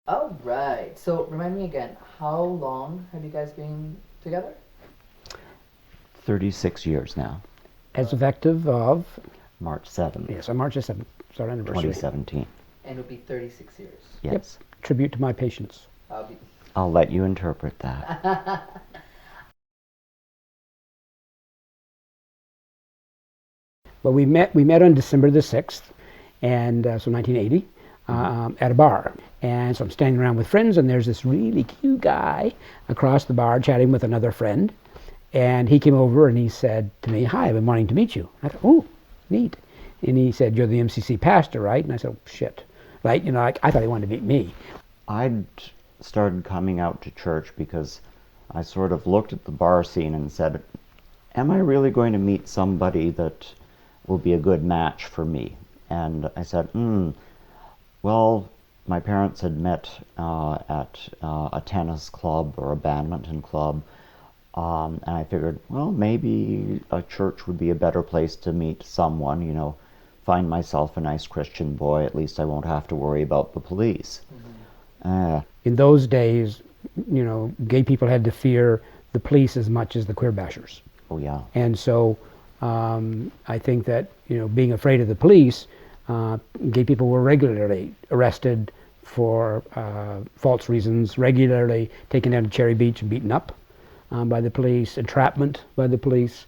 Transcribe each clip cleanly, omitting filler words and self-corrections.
All right. So remind me again, how long have you guys been together? 36 years now. As effective of, March 7th, yes, on March the 7th, it's our anniversary. 2017. And it'll be 36 years. Yes. Tribute to my patience. I'll be. I'll let you interpret that. Well, we met on December the 6th, and so 1980, at a bar. And so I'm standing around with friends, and there's this really cute guy across the bar chatting with another friend. And he came over and he said to me, "Hi, I've been wanting to meet you." I thought, "Oh, neat." And he said, "You're the MCC pastor, right?" And I said, "Oh, shit." Right? I thought he wanted to meet me. I'd started coming out to church because I sort of looked at the bar scene and said, am I really going to meet somebody that will be a good match for me? And I said, well, my parents had met at a tennis club or a badminton club. And I figured, well, maybe a church would be a better place to meet someone, find myself a nice Christian boy. At least I won't have to worry about the police. In those days, gay people had to fear the police as much as the queer bashers. Oh, yeah. And so I think that, being afraid of the police, gay people were regularly arrested for false reasons, regularly taken down to Cherry Beach and beaten up by the police, entrapment by the police,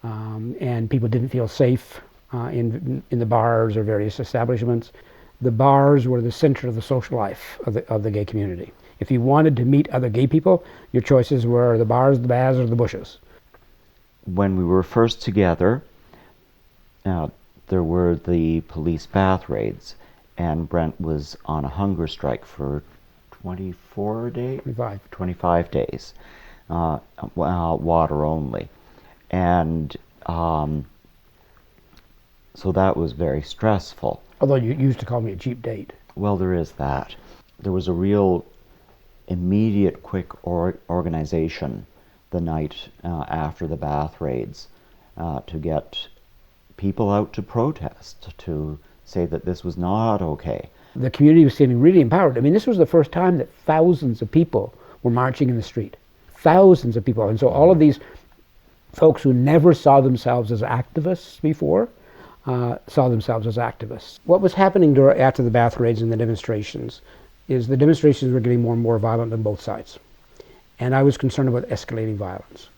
and people didn't feel safe in the bars or various establishments. The bars were the center of the social life of the gay community. If you wanted to meet other gay people, your choices were the bars, the baths, or the bushes. When we were first together, there were the police bath raids, and Brent was on a hunger strike for 24 days? 25 days, water only. And so that was very stressful. Although you used to call me a cheap date. Well, there is that. There was a real immediate, quick organization the night after the bath raids to get people out to protest, to say that this was not okay. The community was feeling really empowered. I mean, this was the first time that thousands of people were marching in the street. Thousands of people. And so all of these folks who never saw themselves as activists before saw themselves as activists. What was happening after the bath raids and the demonstrations is the demonstrations were getting more and more violent on both sides. And I was concerned about escalating violence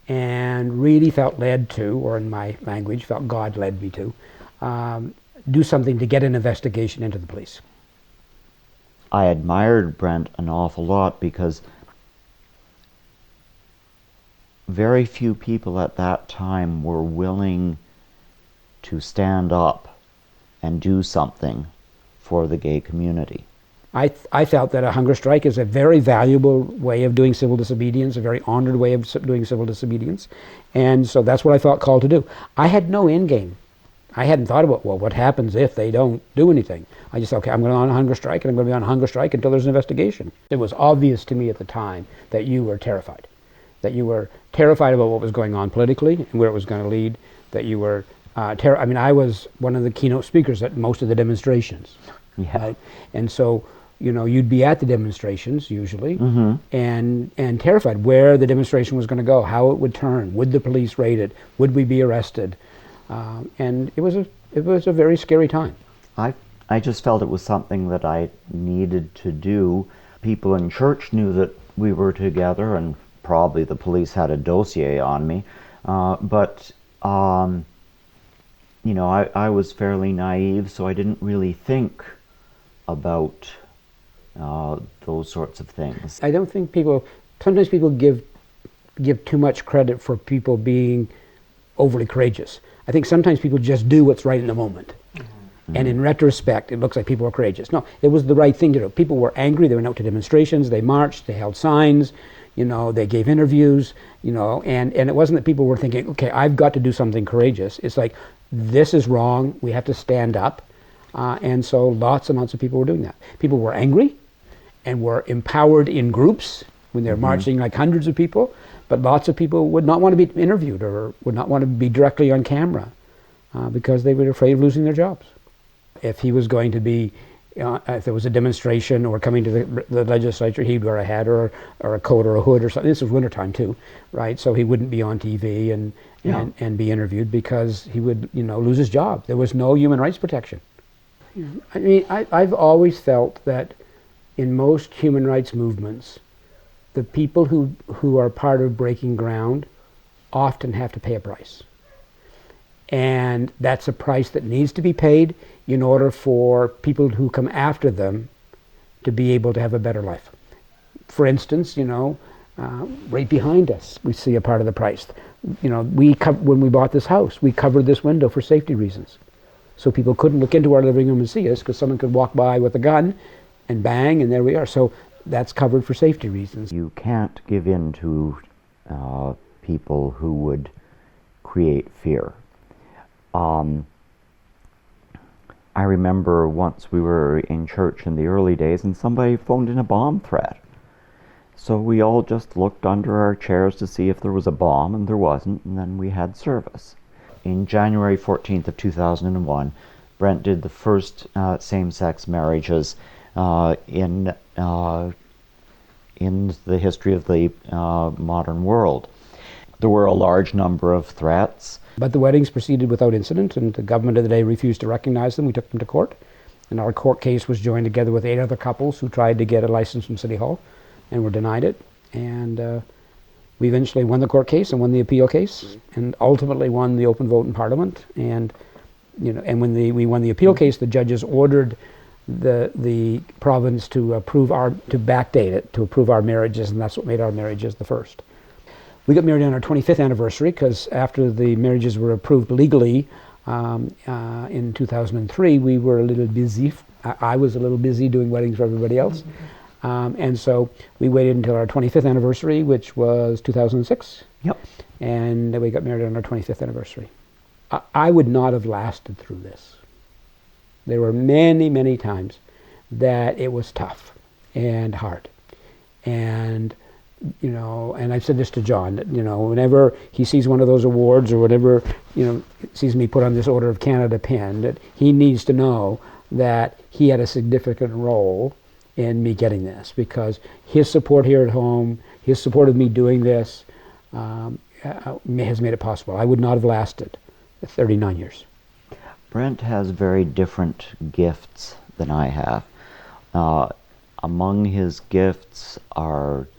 and really felt led to, or in my language, felt God led me to, do something to get an investigation into the police. I admired Brent an awful lot because very few people at that time were willing to stand up and do something for the gay community. I felt that a hunger strike is a very valuable way of doing civil disobedience, a very honored way of doing civil disobedience. And so that's what I felt called to do. I had no end game. I hadn't thought about, well, what happens if they don't do anything? I just thought, okay, I'm going on a hunger strike, and I'm going to be on a hunger strike until there's an investigation. It was obvious to me at the time that you were terrified. That you were terrified about what was going on politically and where it was going to lead. That you were I mean, I was one of the keynote speakers at most of the demonstrations. Yeah. Right? And so, you'd be at the demonstrations usually, and terrified where the demonstration was going to go, how it would turn, would the police raid it, would we be arrested, and it was a very scary time. I just felt it was something that I needed to do. People in church knew that we were together, and probably the police had a dossier on me, but I was fairly naive, so I didn't really think about those sorts of things. I don't think sometimes people give too much credit for people being overly courageous. I think sometimes people just do what's right in the moment. And in retrospect, it looks like people were courageous. No, it was the right thing to do. People were angry, they went out to demonstrations, they marched, they held signs, they gave interviews, and it wasn't that people were thinking, okay, I've got to do something courageous. It's like, this is wrong, we have to stand up. And so lots and lots of people were doing that. People were angry and were empowered in groups when they're marching like hundreds of people, but lots of people would not want to be interviewed or would not want to be directly on camera because they were afraid of losing their jobs. If he was going to be if there was a demonstration or coming to the legislature, he'd wear a hat or a coat or a hood or something. This was wintertime too, right? So he wouldn't be on TV and be interviewed because he would, lose his job. There was no human rights protection. I mean, I've always felt that in most human rights movements, the people who are part of breaking ground often have to pay a price. And that's a price that needs to be paid in order for people who come after them to be able to have a better life. For instance, right behind us, we see a part of the price. When we bought this house, we covered this window for safety reasons. So people couldn't look into our living room and see us because someone could walk by with a gun and bang, and there we are. So that's covered for safety reasons. You can't give in to people who would create fear. I remember once we were in church in the early days and somebody phoned in a bomb threat. So we all just looked under our chairs to see if there was a bomb, and there wasn't, and then we had service. In January 14th of 2001, Brent did the first same-sex marriages in the history of the modern world. There were a large number of threats. But the weddings proceeded without incident, and the government of the day refused to recognize them. We took them to court, and our court case was joined together with 8 other couples who tried to get a license from City Hall and were denied it. And we eventually won the court case and won the appeal case, and ultimately won the open vote in Parliament. And and when we won the appeal case, the judges ordered the province to backdate it, to approve our marriages, and that's what made our marriages the first. We got married on our 25th anniversary because after the marriages were approved legally in 2003, we were a little busy. I was a little busy doing weddings for everybody else. And so we waited until our 25th anniversary, which was 2006. Yep. And we got married on our 25th anniversary. I would not have lasted through this. There were many, many times that it was tough and hard. And and I've said this to John, that, whenever he sees one of those awards or whenever, sees me put on this Order of Canada pin, that he needs to know that he had a significant role in me getting this, because his support here at home, his support of me doing this has made it possible. I would not have lasted 39 years. Brent has very different gifts than I have. Among his gifts are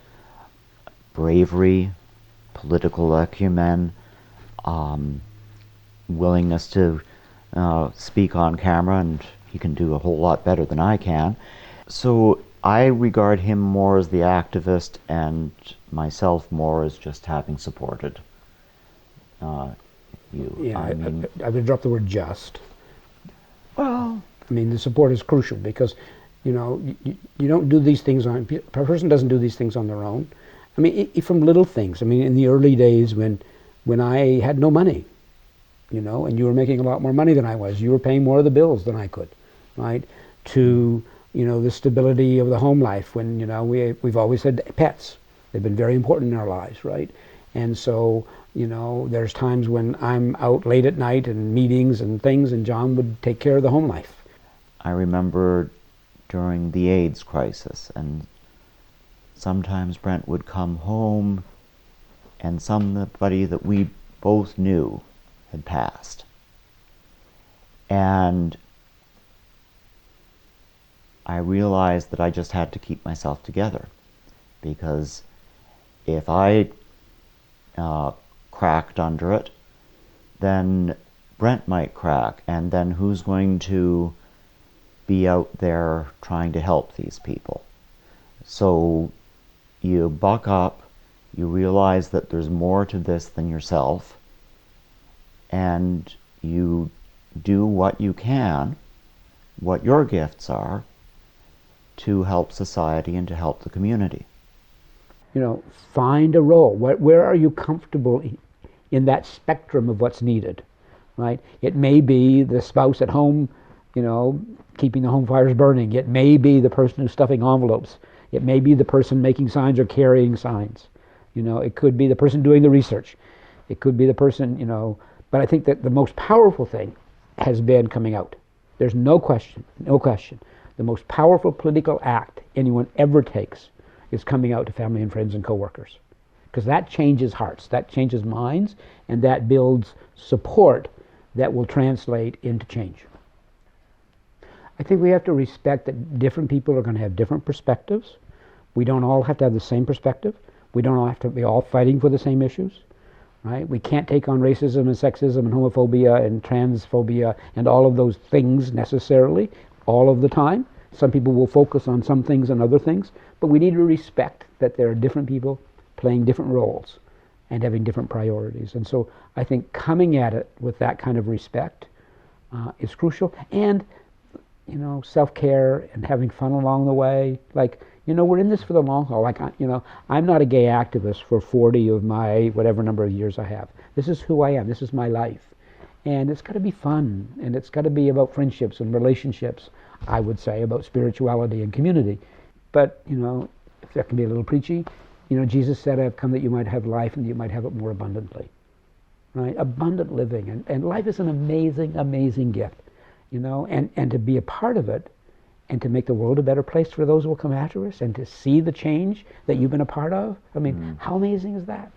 bravery, political acumen, willingness to speak on camera, and he can do a whole lot better than I can. So I regard him more as the activist and myself more as just having supported you. Yeah, I would drop the word just. Well, I mean, the support is crucial because, you don't do these things a person doesn't do these things on their own. I mean, from little things. I mean, in the early days when I had no money, and you were making a lot more money than I was, you were paying more of the bills than I could, right? To, the stability of the home life when, we've always had pets. They've been very important in our lives, right? And so, there's times when I'm out late at night and meetings and things, and John would take care of the home life. I remember during the AIDS crisis, and sometimes Brent would come home and somebody that we both knew had passed. And I realized that I just had to keep myself together, because if I cracked under it, then Brent might crack, and then who's going to be out there trying to help these people? So you buck up, you realize that there's more to this than yourself, and you do what you can, what your gifts are, to help society and to help the community. Find a role. Where are you comfortable in that spectrum of what's needed, right? It may be the spouse at home, keeping the home fires burning. It may be the person who's stuffing envelopes. It may be the person making signs or carrying signs. It could be the person doing the research. It could be the person, but I think that the most powerful thing has been coming out. There's no question the most powerful political act anyone ever takes is coming out to family and friends and coworkers. Because that changes hearts, that changes minds, and that builds support that will translate into change. I think we have to respect that different people are going to have different perspectives. We don't all have to have the same perspective. We don't all have to be all fighting for the same issues. Right? We can't take on racism and sexism and homophobia and transphobia and all of those things necessarily all of the time. Some people will focus on some things and other things, but we need to respect that there are different people playing different roles and having different priorities. And so I think coming at it with that kind of respect is crucial. And, you know, self-care and having fun along the way. Like, you know, we're in this for the long haul. Like, you know, I'm not a gay activist for 40 of my whatever number of years I have. This is who I am. This is my life. And it's got to be fun. And it's got to be about friendships and relationships, I would say, about spirituality and community. But, you know, if that can be a little preachy, you know, Jesus said, I've come that you might have life and you might have it more abundantly. Right? Abundant living. And life is an amazing, amazing gift. You know, and to be a part of it and to make the world a better place for those who will come after us and to see the change that you've been a part of. I mean, how amazing is that?